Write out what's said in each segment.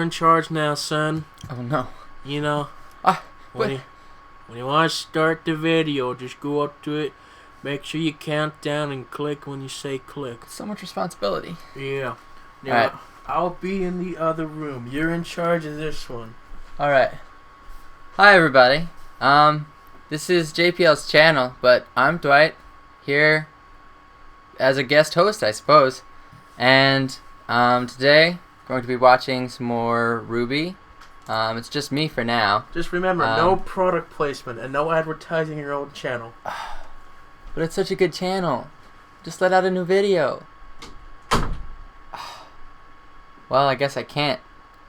in charge now, son. Oh no. You know, But when you want to start the video, just go up to it, make sure you count down and click when you say click. so much responsibility. Yeah. Alright. I'll be in the other room. You're in charge of this one. Alright. Hi everybody. This is JPL's channel, but I'm Dwight here as a guest host, I suppose. And today we're going to be watching some more RWBY. It's just me for now. Just remember, no product placement and no advertising your own channel. But it's such a good channel. Just let out a new video. Well, I guess I can't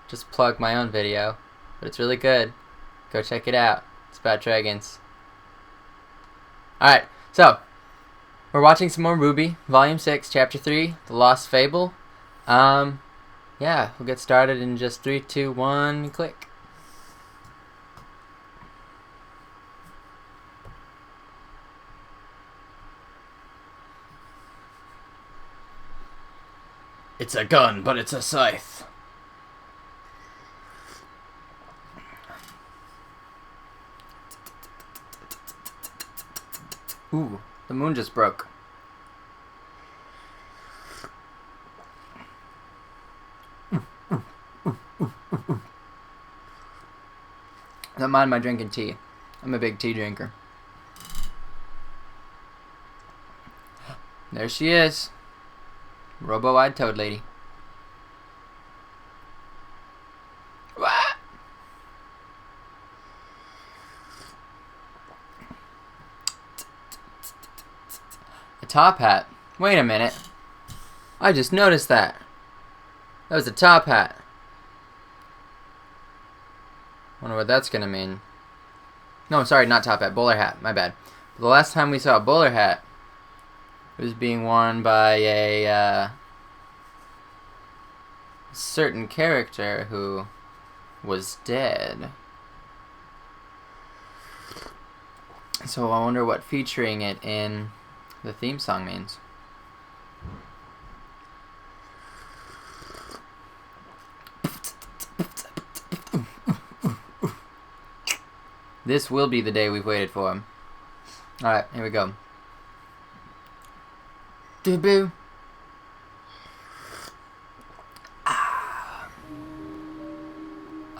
just plug my own video, but it's really good. Go check it out. It's about dragons. Alright, so we're watching some more RWBY, Volume 6, Chapter 3, The Lost Fable. Yeah, we'll get started in just 3, 2, 1, click. It's a gun, but it's a scythe. Ooh, the moon just broke. Don't mind my drinking tea. I'm a big tea drinker. There she is. Robo-eyed toad lady. Wah! A top hat. Wait a minute. I just noticed that. That was a top hat. Wonder what that's gonna mean. No, sorry, not top hat. Bowler hat. My bad. The last time we saw a bowler hat, it was being worn by a certain character who was dead. So I wonder what featuring it in the theme song means. This will be the day we've waited for. Alright, here we go. Doo-boo.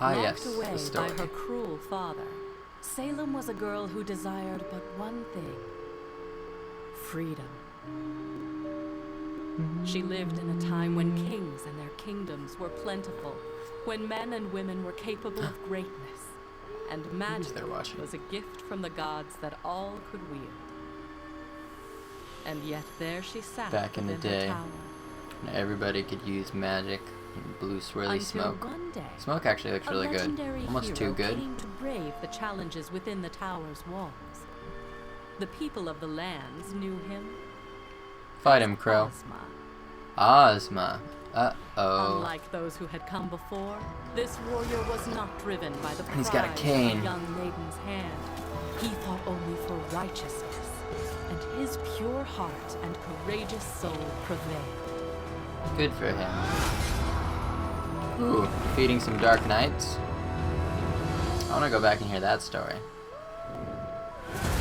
Yes, the Locked story. away by her cruel father, Salem was a girl who desired but one thing: freedom. She lived in a time when kings and their kingdoms were plentiful, when men and women were capable of greatness, and magic was a gift from the gods that all could wield. And yet there she sat Back in the within her day, tower, when everybody could use magic and blue swirly until smoke. one day, Smoke actually looks really good. legendary Almost hero too good. came to brave the challenges within the tower's walls. The people of the lands knew him. Fight him, Crow. Ozma. Ozma. Uh-oh. Unlike those who had come before, this warrior was not driven by the He's got a pride cane. of the young maiden's hand. He fought only for righteousness, and his pure heart and courageous soul prevailed. Good for him. Ooh, defeating some dark knights. I want to go back and hear that story.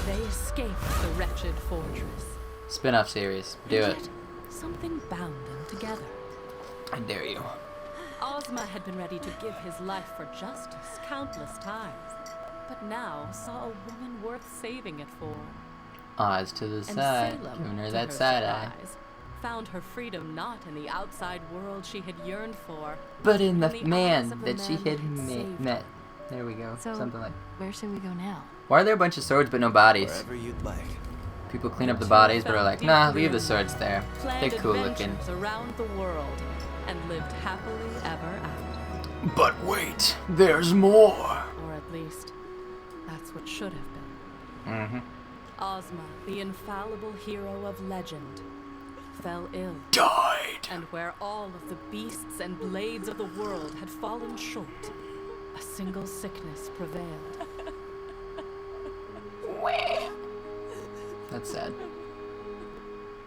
They escaped the wretched fortress. Spin-off series. Do And it. yet, something bound them together. I dare you. Ozma had been ready to give his life for justice countless times, but now saw a woman worth saving it for. Oz to the And side, Salem, giving her to that her side eye. surprise, found her freedom not in the outside world she had yearned for, But in the eyes man of the that she man had who saved met. her. There we go. So, Something like. where should we go now? Why are there a bunch of swords but no bodies? Wherever you'd like. People clean up the two bodies but fell are like, nah, deeply leave the in swords love, there. planned They're cool looking. adventures around the world, and lived happily ever after. But wait, there's more. Or at least, that's what should have been. Mm-hmm. Ozma, the infallible hero of legend, fell ill. Died. And where all of the beasts and blades of the world had fallen short, a single sickness prevailed. That's sad.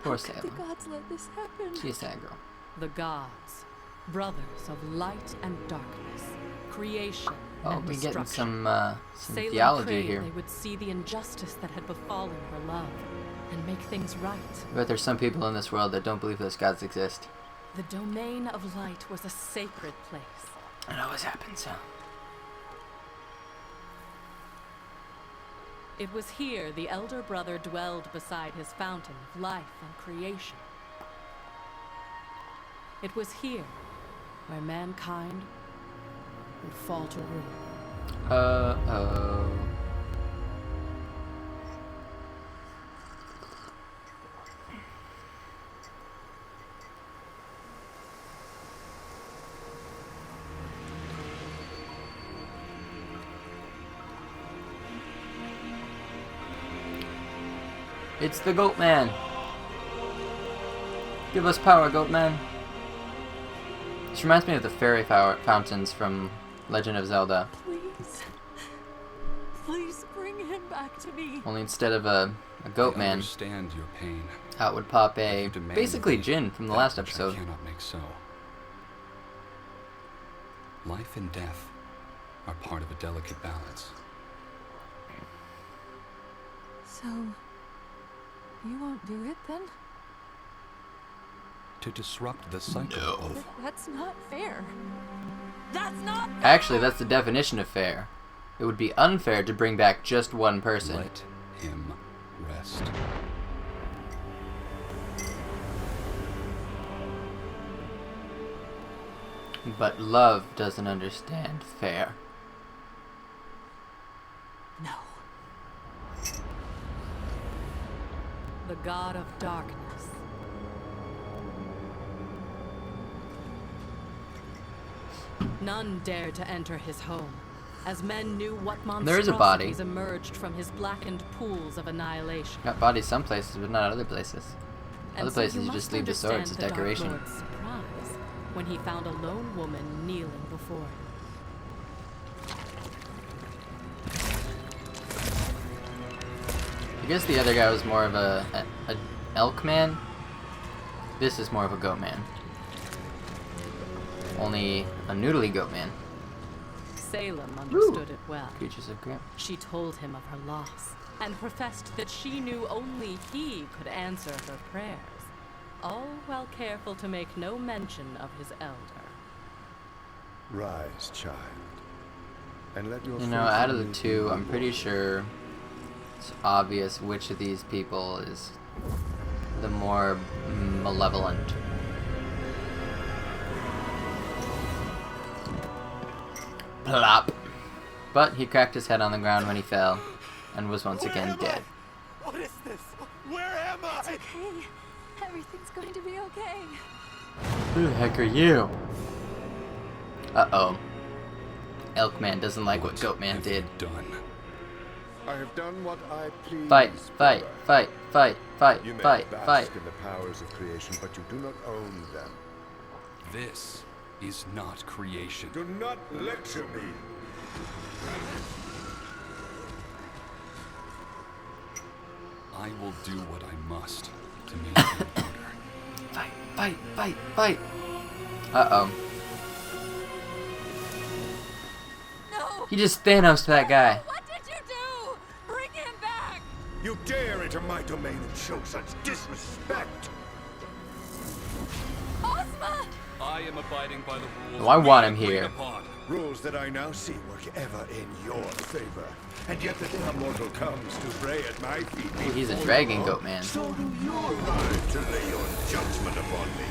Poor How could Salem. the gods let this happen? She's a sad girl. The gods. brothers of light and darkness, creation Oh, and we're getting destruction. some Salem theology prayed here. they would see the injustice that had befallen her love and make things right. But there's some people in this world that don't believe those gods exist. The domain of light was a sacred place. It always happens, so. It was here the elder brother dwelled beside his fountain of life and creation. It was here where mankind would fall to ruin. Uh-oh. It's the Goat Man. Give us power, Goat Man. This reminds me of the fairy fountains from Legend of Zelda. Please. Please bring him back to me. Only instead of a Goat I Man, understand your pain. out would pop a You demand basically of me Jin from the that last which episode. I cannot make so. Life and death are part of a delicate balance. So, you won't do it then? To disrupt the cycle of That's not fair. That's not fair! Actually, that's the definition of fair. It would be unfair to bring back just one person. let him rest. But love doesn't understand fair. No. The god of darkness. None dared to enter his home, as men knew what There is a body. monstrosities emerged from his blackened pools of annihilation. Got bodies some places, but not other places. And Other so places you must just leave the swords as understand the Dark decoration. Lord's surprise when he found a lone woman kneeling before him. I guess the other guy was more of a elk man. This is more of a goat man. Only a noodly goat man. Salem understood it well. Creatures of Grim. She told him of her loss, and professed that she knew only he could answer her prayers, all while careful to make no mention of his elder. Rise, child, and let your You know, out of the two, I'm pretty sure it's obvious which of these people is the more malevolent. Plop. But he cracked his head on the ground when he fell, and was once again dead. What is this? Where am I? Okay. Everything's going to be okay. Who the heck are you? Uh-oh. Elkman doesn't like what Goatman have did. you done? I have done what I please. Fight, fight, brother. fight, fight, fight, You may fight, bask fight. in the powers of creation, but you do not own them. This is not creation. Do not lecture me. I will do what I must to make you order. Fight, fight, fight, fight. Uh-oh. No! He just Thanos that guy. What did you do? Bring him back! You dare enter my domain and show such disrespect. Ozma! I am abiding by the rules. Oh, I want we him agreed here. upon. Rules that I now see work ever in your favor. And yet the day a mortal comes to pray at my feet. Ooh, he's a before dragon you, goat man. So do you arrive to lay your judgment upon me.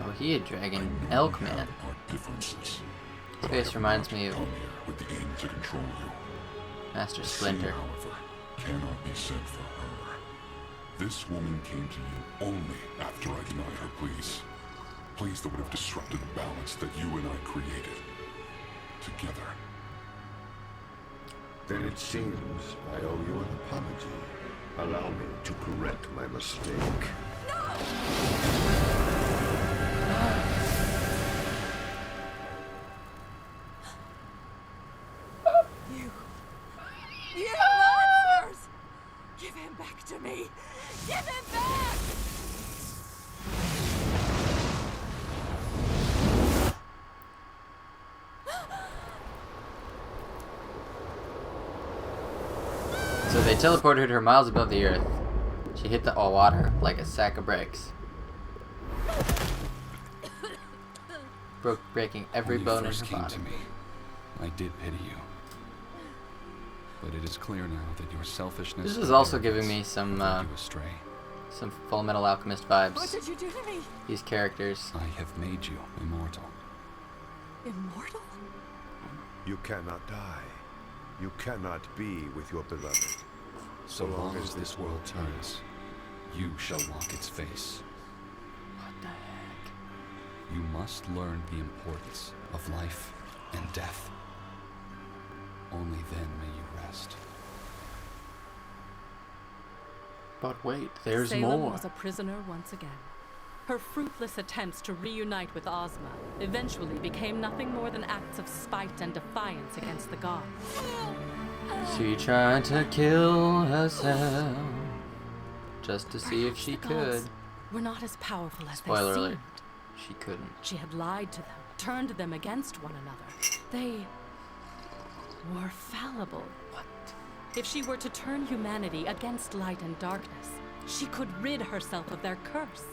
Oh, he a dragon elk man. Differences. His face reminds me of Come here with the aim to control you. Master The Splinter. same, however, cannot be said for her. This woman came to you only after I denied her pleas. Pleas that would have disrupted the balance that you and I created. Together. Then it seems I owe you an apology. Allow me to correct my mistake. You So they teleported her miles above the earth. She hit the water like a sack of bricks. Breaking every When you bone in her first came body. to me, I did pity you. But it is clear now that your selfishness. This is and also arrogance giving me some led you astray. Full Metal Alchemist vibes. What did you do to me? These characters. I have made you immortal. Immortal? You cannot die. You cannot be with your beloved. So long as this world turns, you shall walk its face. What the heck? You must learn the importance of life and death. Only then may you rest. But wait, there's Salem more. was a prisoner once again. Her fruitless attempts to reunite with Ozma eventually became nothing more than acts of spite and defiance against the gods. She tried to kill herself just to see if Perhaps she the could. gods were not as powerful as Spoiler they alert. seemed. She couldn't. She had lied to them, turned them against one another. They were fallible. What? If she were to turn humanity against light and darkness, she could rid herself of their curse.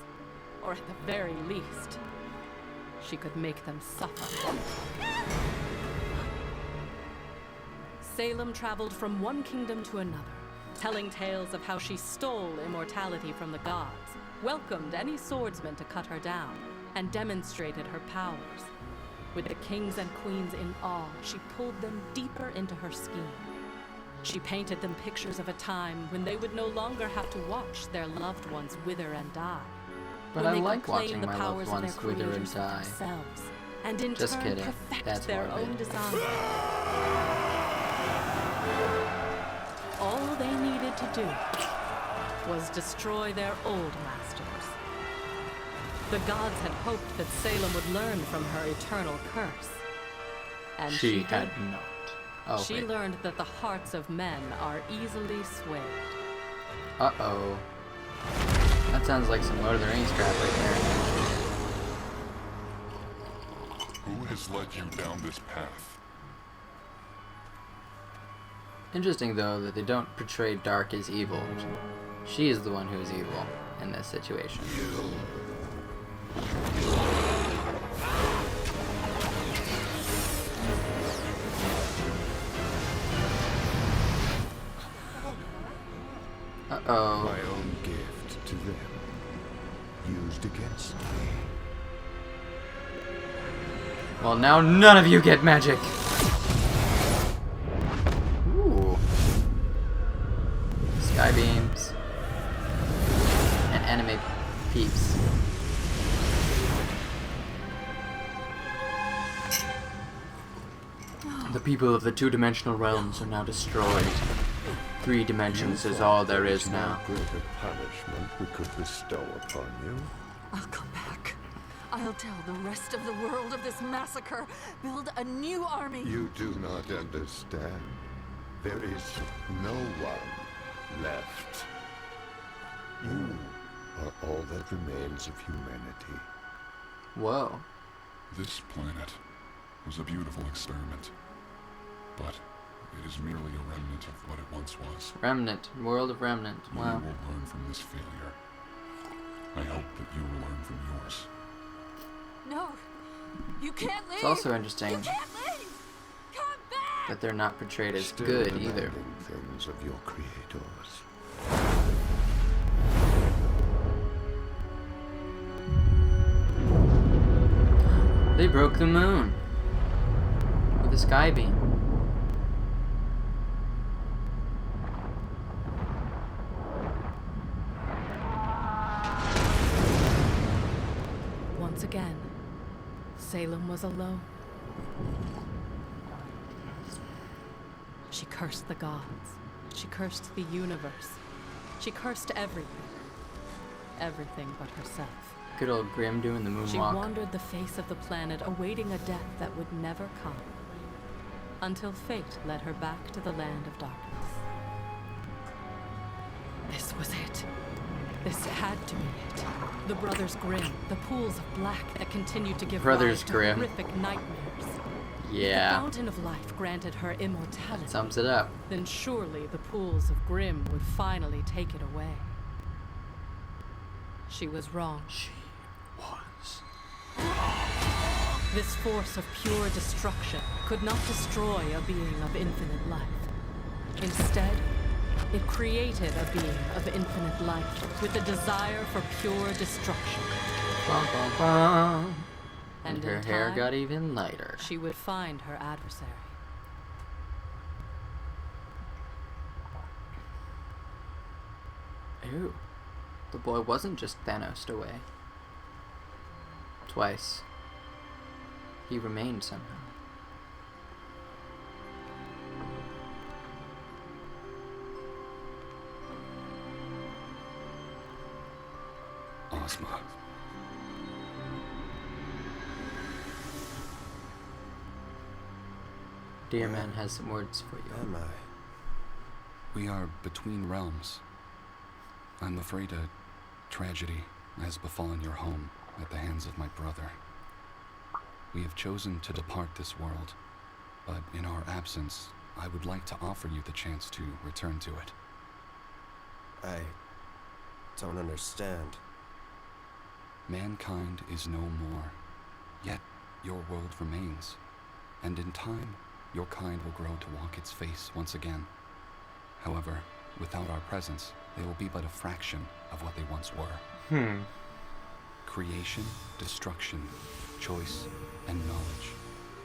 Or at the very least, she could make them suffer. Salem traveled from one kingdom to another, telling tales of how she stole immortality from the gods, welcomed any swordsman to cut her down, and demonstrated her powers. With the kings and queens in awe, she pulled them deeper into her scheme. She painted them pictures of a time when they would no longer have to watch their loved ones wither and die. But when I they like could claim watching the my powers loved of their ones wither and creators for die. themselves, and in Just turn kidding. perfect That's their morbid. own design. All they needed to do was destroy their old masters. The gods had hoped that Salem would learn from her eternal curse. And She did. had not. Oh, She wait. learned that the hearts of men are easily swayed. Uh-oh. That sounds like some Lord of the Rings crap right there. Who has led you down this path? Interesting, though, that they don't portray Dark as evil. She is the one who is evil in this situation. Uh-oh. My own gift to them, used against me. Well, now none of you get magic! Ooh. Sky beams. And anime peeps. The people of the two-dimensional realms are now destroyed. 3 dimensions is all there is now. Greater punishment we could bestow upon you. I'll come back. I'll tell the rest of the world of this massacre. Build a new army. You do not understand. There is no one left. You are all that remains of humanity. Whoa. This planet was a beautiful experiment, but it is merely a remnant of what it once was. Remnant. World of Remnant. You Wow. will learn from this failure. I hope that you will learn from yours. No. You can't leave. It's also interesting You can't leave. Come back. that they're not portrayed as Still good either. demanding things of your creators. They broke the moon with a sky beam. Once again, Salem was alone. She cursed the gods. She cursed the universe. She cursed everything. Everything but herself. Good old Grim doing the She moonwalk. wandered the face of the planet, awaiting a death that would never come. Until fate led her back to the land of darkness. This was it. This had to be it. The Brothers Grimm, the pools of black that continued to give Brothers rise to Grimm. horrific nightmares. If the Yeah. Fountain of Life granted her immortality, That sums it up. then surely the pools of Grimm would finally take it away. She was wrong. She was. This force of pure destruction could not destroy a being of infinite life. Instead, it created a being of infinite life with a desire for pure destruction. Bum, bum, bum. And And her in hair time, got even lighter. she would find her adversary. Ooh. The boy wasn't just Thanos'd away. Twice. He remained somehow. Ozma. Dear Man has some words for you. Am I? We are between realms. I'm afraid a tragedy has befallen your home at the hands of my brother. We have chosen to depart this world, but in our absence, I would like to offer you the chance to return to it. I don't understand. Mankind is no more, yet your world remains, and in time, your kind will grow to walk its face once again. However, without our presence, they will be but a fraction of what they once were. Creation, destruction, choice, and knowledge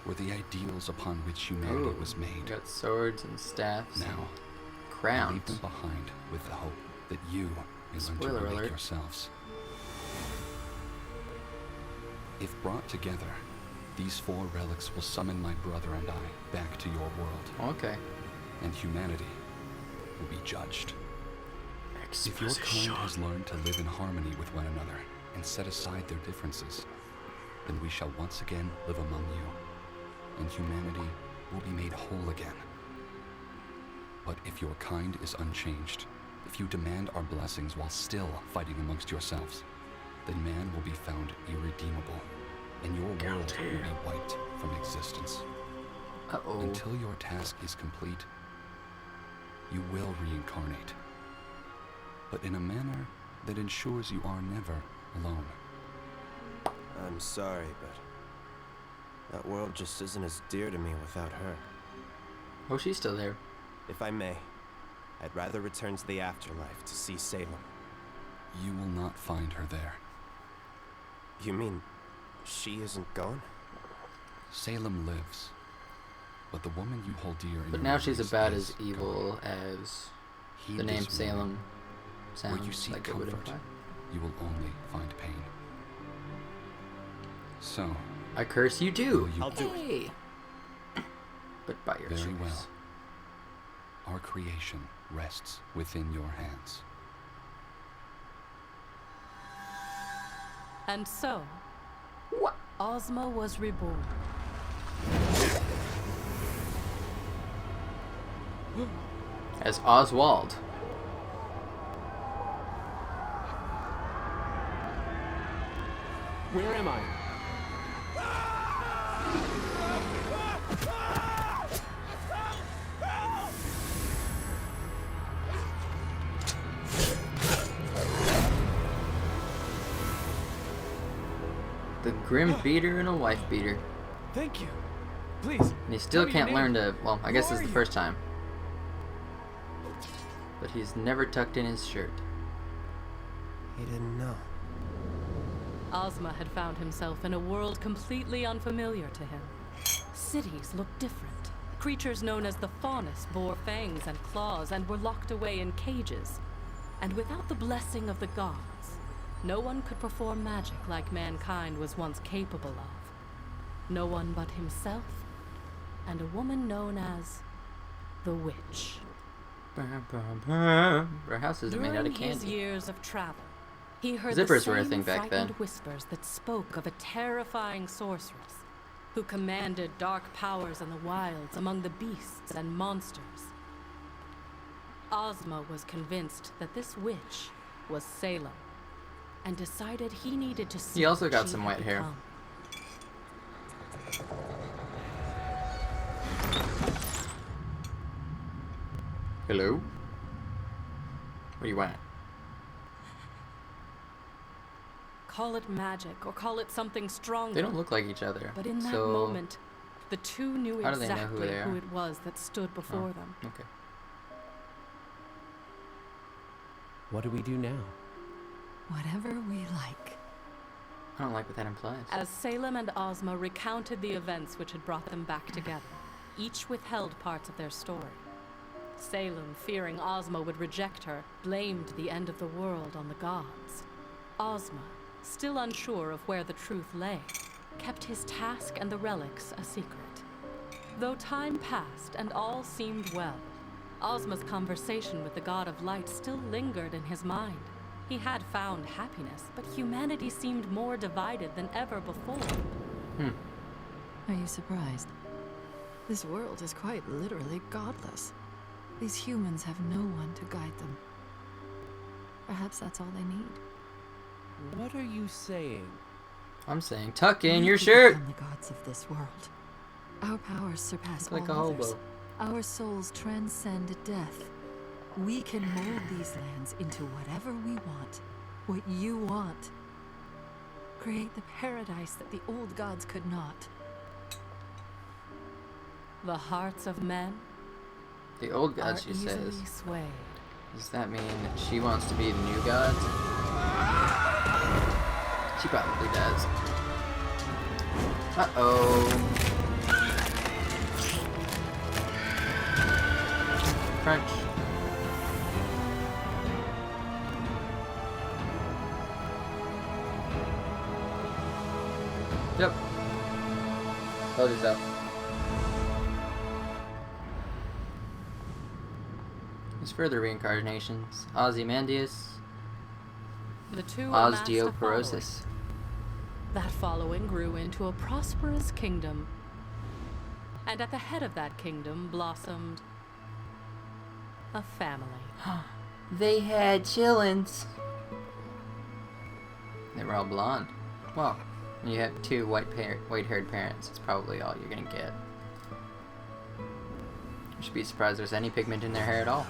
were the ideals upon which humanity Ooh, was made. Got swords and staffs. Now, leave Crowns. them behind with the hope that you may learn to Spoiler relate alert. yourselves. If brought together, these 4 relics will summon my brother and I back to your world, Okay. and humanity will be judged. If your kind has learned to live in harmony with one another and set aside their differences, then we shall once again live among you, and humanity will be made whole again. But if your kind is unchanged, if you demand our blessings while still fighting amongst yourselves, then man will be found irredeemable, and your world will be wiped from existence. Uh-oh. Until your task is complete, you will reincarnate, but in a manner that ensures you are never alone. I'm sorry, but that world just isn't as dear to me without her. Oh, she's still there. If I may, I'd rather return to the afterlife to see Salem. You will not find her there. You mean she isn't gone? Salem lives, but the woman you hold dear in But your now she's memories about is as evil gone. as Heed the name this warning. Salem Where you sounds seek like it would comfort, imply. you will only find pain. So, I curse you too. will you I'll do it. Hey. But by your Very choice. well. Our creation rests within your hands. And so, What? Ozma was reborn. As Oswald. Where am I? The Grim Beater and a Wife Beater. Thank you. Please. And he still tell me your can't learn name. to, well, I guess Who this is are the you? first time. But he's never tucked in his shirt. He didn't know. Ozma had found himself in a world completely unfamiliar to him. Cities looked different. Creatures known as the Faunus bore fangs and claws and were locked away in cages. And without the blessing of the gods, no one could perform magic like mankind was once capable of. No one but himself and a woman known as the Witch. Her house isn't made out During of his candy. years of travel, he heard Zippers the were a same thing back frightened then. whispers that spoke of a terrifying sorceress who commanded dark powers in the wilds among the beasts and monsters. Ozma was convinced that this witch was Salem, and decided he needed to see He also what got she some had white hair. become. Hello? What do you want? Call it magic, or call it something stronger. They don't look like each other. But in that so moment, the two knew how do they know exactly who they are? who it was that stood before them. Okay. What do we do now? Whatever we like. I don't like what that implies. As Salem and Ozma recounted the events which had brought them back together, each withheld parts of their story. Salem, fearing Ozma would reject her, blamed the end of the world on the gods. Ozma, still unsure of where the truth lay, kept his task and the relics a secret. Though time passed and all seemed well, Ozma's conversation with the god of light still lingered in his mind. He had found happiness, but humanity seemed more divided than ever before. Are you surprised? This world is quite literally godless. These humans have no one to guide them. Perhaps that's all they need. What are you saying? I'm saying tuck in We your could shirt. become the gods of this world. Our powers surpass Like all a others. hobo. Our souls transcend death. We can mold these lands into whatever we want. What you want. Create the paradise that the old gods could not. The hearts of men The old are god, she easily says. swayed. Does that mean that she wants to be the new god? She probably does. Uh-oh. French. Yep. Told you so. There's further reincarnations. Ozymandias. The two amassed a Osteoporosis. following. That following grew into a prosperous kingdom. And at the head of that kingdom blossomed a family. They had chillins. They were all blonde. Well, when you have two white-haired parents, it's probably all you're gonna get. You should be surprised there's any pigment in their hair at all.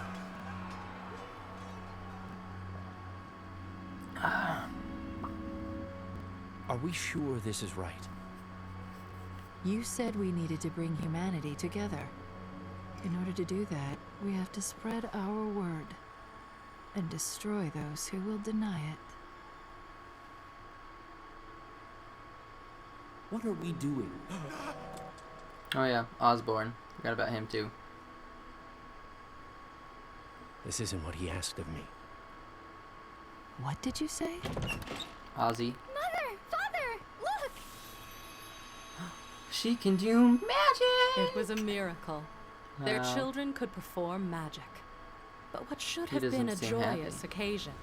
Are we sure this is right? You said we needed to bring humanity together. In order to do that, we have to spread our word and destroy those who will deny it. What are we doing? Oh yeah, Osborne. Forgot about him too. This isn't what he asked of me. What did you say? Ozzy. Mother! Father! Look! She can do magic! It was a miracle. Their Wow. children could perform magic. But what should He have been a doesn't seem joyous happy. occasion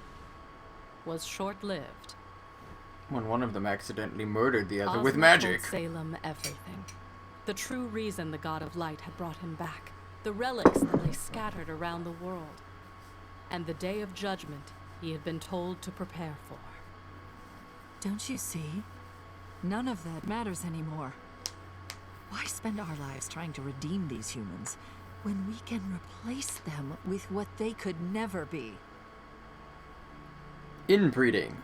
was short-lived. When one of them accidentally murdered the other Ozma with magic. told Salem everything. The true reason the god of light had brought him back. The relics that lay scattered around the world. And the day of judgment he had been told to prepare for. Don't you see? None of that matters anymore. Why spend our lives trying to redeem these humans when we can replace them with what they could never be? Inbreeding.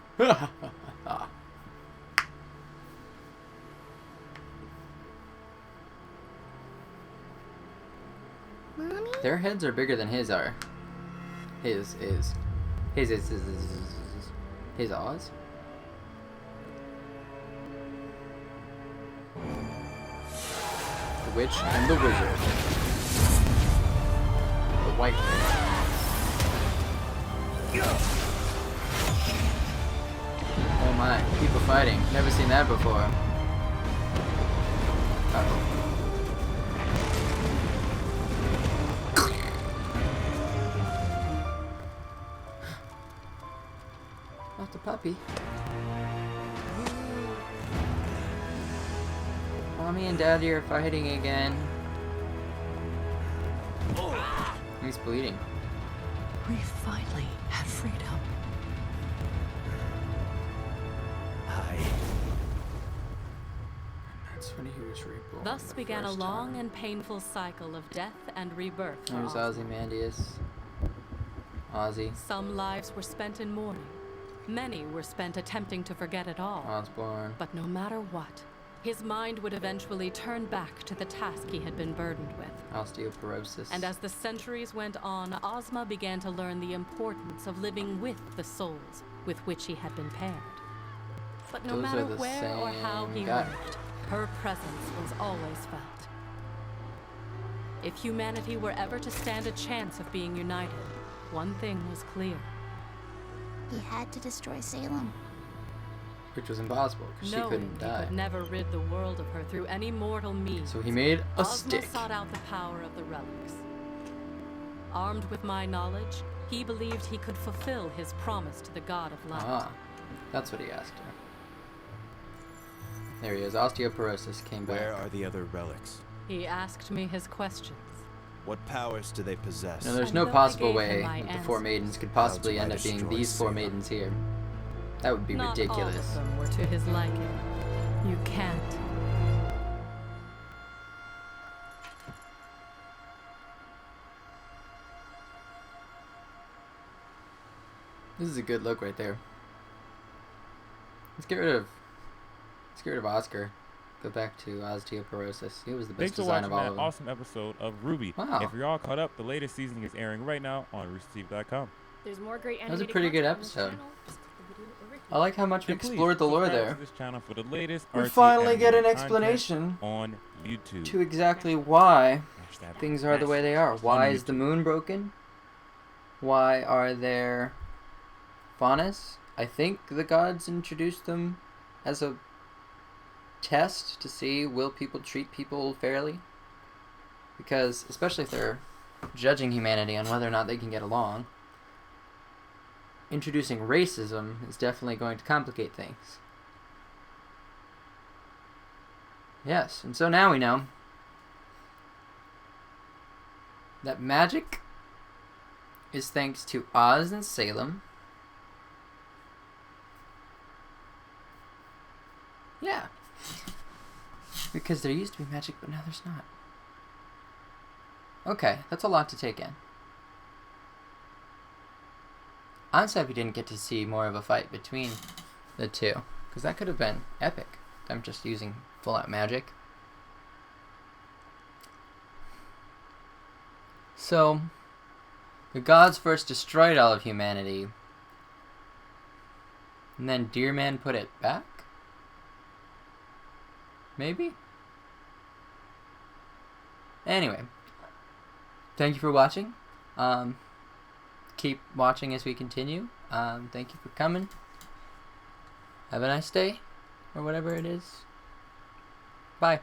Mommy? Their heads are bigger than his are. His is. His Oz? The Witch and the Wizard. The White Oh my, people fighting. Never seen that before. Uh-oh. Not the puppy. Mommy and Daddy are fighting again. He's bleeding. We finally had freedom. I... That's when he was was reborn. Thus began a long and painful cycle of death and rebirth for There's Ozma. Ozymandias. Ozzy. Some lives were spent in mourning. Many were spent attempting to forget it all. Osborn. But no matter what, his mind would eventually turn back to the task he had been burdened with. Osteoporosis. And as the centuries went on, Ozma began to learn the importance of living with the souls with which he had been paired. But no Those matter are the where or how he same guy. lived, her presence was always felt. If humanity were ever to stand a chance of being united, one thing was clear. He had to destroy Salem. Which was impossible, because she Knowing couldn't he die. could never rid the world of her through any mortal means, So he made a Ozma stick. sought out the power of the relics. Armed with my knowledge, he believed he could fulfill his promise to the god of light. Ah, that's what he asked her. There he is. Osteoporosis came back. Where are the other relics? He asked me his questions. What powers do they possess? No, there's And no though I possible gave way him my that the four answers, maidens could how possibly do I end up being destroy these four Salem? maidens here. That would be Not ridiculous. all of them were to his liking. You can't. This is a good look right there. Let's get rid of Oscar. Go back to osteoporosis. He was the best Thanks for design watching of all that of them. awesome episode of RWBY. Wow. If you're all caught up, the latest season is airing right now on roosterteeth.com. There's more great That was a animated pretty good content on this episode. channel. Just click the video over here. I like how much we And please explored the lore subscribe there. to this channel for the latest We RT finally get an animated explanation content on YouTube. to exactly why Smash that things are the way they are. Why is the moon broken? Why are there faunas? I think the gods introduced them as a test to see will people treat people fairly, because especially if they're judging humanity on whether or not they can get along, introducing racism is definitely going to complicate things. Yes, and so now we know that magic is thanks to Oz and Salem. Yeah. Because there used to be magic, but now there's not. Okay, that's a lot to take in. I'm sad we didn't get to see more of a fight between the two, because that could have been epic. Them just using full-out magic. So, the gods first destroyed all of humanity, and then Deer Man put it back? Maybe? Anyway, thank you for watching. Keep watching as we continue. Thank you for coming. Have a nice day, or whatever it is. Bye.